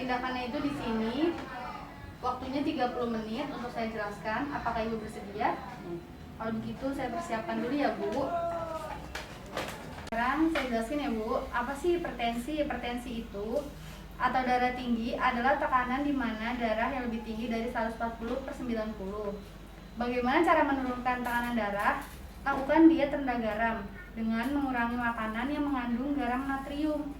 tindakannya itu di sini. Waktunya 30 menit untuk saya jelaskan. Apakah Ibu bersedia? Kalau begitu saya persiapkan dulu ya Bu. Sekarang saya jelasin ya Bu, apa sih hipertensi? Hipertensi itu atau darah tinggi adalah tekanan di mana darah yang lebih tinggi dari 140/90. Bagaimana cara menurunkan tekanan darah? Lakukan diet rendah garam dengan mengurangi makanan yang mengandung garam natrium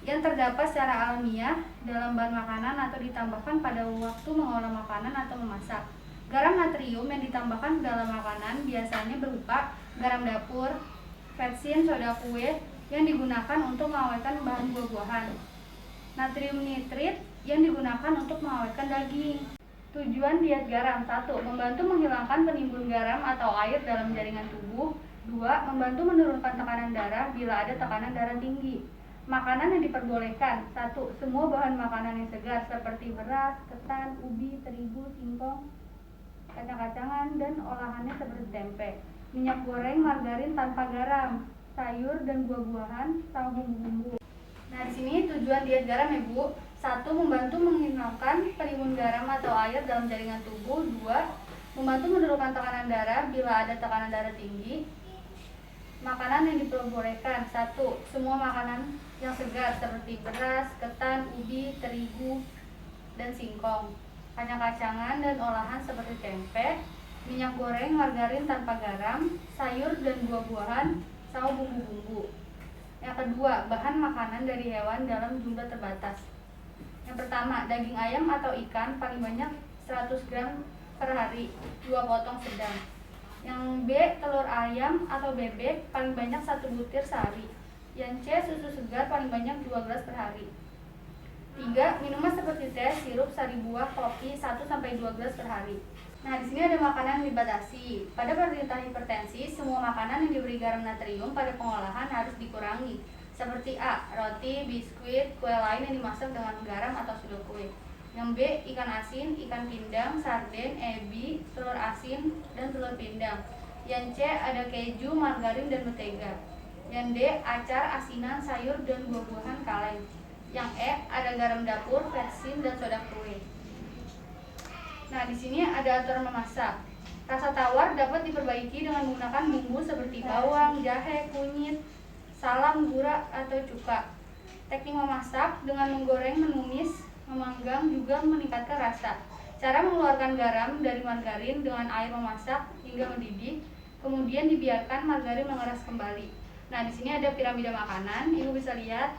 yang terdapat secara alamiah dalam bahan makanan atau ditambahkan pada waktu mengolah makanan atau memasak. Garam natrium yang ditambahkan ke dalam makanan biasanya berupa garam dapur, vetsin, soda kue yang digunakan untuk mengawetkan bahan buah-buahan, natrium nitrit yang digunakan untuk mengawetkan daging. Tujuan diet garam: 1. Membantu menghilangkan penimbun garam atau air dalam jaringan tubuh. 2. Membantu menurunkan tekanan darah bila ada tekanan darah tinggi. Makanan yang diperbolehkan: 1. Semua bahan makanan yang segar seperti beras, ketan, ubi, terigu, singkong, kacang-kacangan, dan olahannya seperti tempe. Minyak goreng, margarin tanpa garam, sayur dan buah-buahan, sama bumbu-bumbu. Nah, di sini tujuan diet garam ya Bu. 1. Membantu menghilangkan penimbun garam atau air dalam jaringan tubuh. 2. Membantu menurunkan tekanan darah bila ada tekanan darah tinggi. Makanan yang diperbolehkan: 1. Semua makanan yang segar seperti beras, ketan, ubi, terigu, dan singkong, kacang-kacangan dan olahan seperti tempe, minyak goreng, margarin tanpa garam, sayur dan buah-buahan, sama bumbu-bumbu. Yang kedua, bahan makanan dari hewan dalam jumlah terbatas. Yang pertama, daging ayam atau ikan paling banyak 100 gram per hari, 2 potong sedang. Yang B, telur ayam atau bebek paling banyak 1 butir sehari. Yang C, susu segar paling banyak 2 gelas per hari. 3. Minuman seperti teh, sirup, sari buah, kopi 1-2 gelas per hari. Nah, di sini ada makanan yang dibatasi. Pada penderita hipertensi, semua makanan yang diberi garam natrium pada pengolahan harus dikurangi. Seperti A. Roti, biskuit, kue lain yang dimasak dengan garam atau sudah kue. Yang B. Ikan asin, ikan pindang, sarden, ebi, telur asin, dan telur pindang. Yang C. Ada keju, margarin, dan mentega. Yang D. Acar, asinan, sayur, dan buah-buahan kaleng. Yang E. Ada garam dapur, vetsin, dan soda kue. Nah, di sini ada aturan memasak. Rasa tawar dapat diperbaiki dengan menggunakan bumbu seperti bawang, jahe, kunyit, salam, gula, atau cuka. Teknik memasak dengan menggoreng, menumis, memanggang juga meningkatkan rasa. Cara mengeluarkan garam dari margarin dengan air memasak hingga mendidih, kemudian dibiarkan margarin mengeras kembali. Nah, di sini ada piramida makanan, Ibu bisa lihat.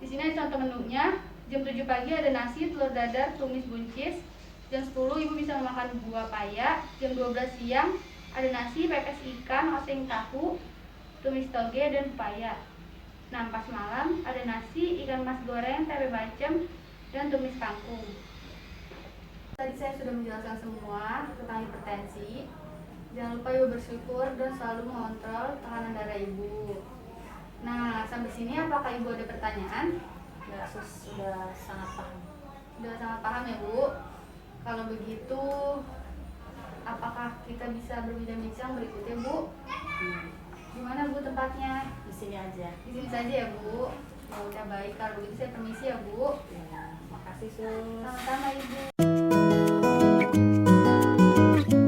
Di sini ada contoh menunya. Jam 7 pagi ada nasi, telur dadar, tumis buncis. Jam 10 Ibu bisa memakan buah paya. Jam 12 siang ada nasi, pepes ikan, oseng tahu, tumis toge, dan pepaya. Nah, pas malam ada nasi, ikan mas goreng, tempe bacem, dan tumis kangkung. Tadi saya sudah menjelaskan semua tentang hipertensi. Jangan lupa Ibu bersyukur dan selalu mengontrol tekanan darah Ibu. Nah, sampai sini apakah Ibu ada pertanyaan? Ya, sudah sangat paham. Sudah sangat paham ya Bu. Kalau begitu, apakah kita bisa berbincang-bincang berikutnya Bu? Gimana Bu tempatnya? Di sini aja. Di sini saja ya Bu. Ya udah baik, kalau begitu saya permisi ya Bu. Ya, makasih Su.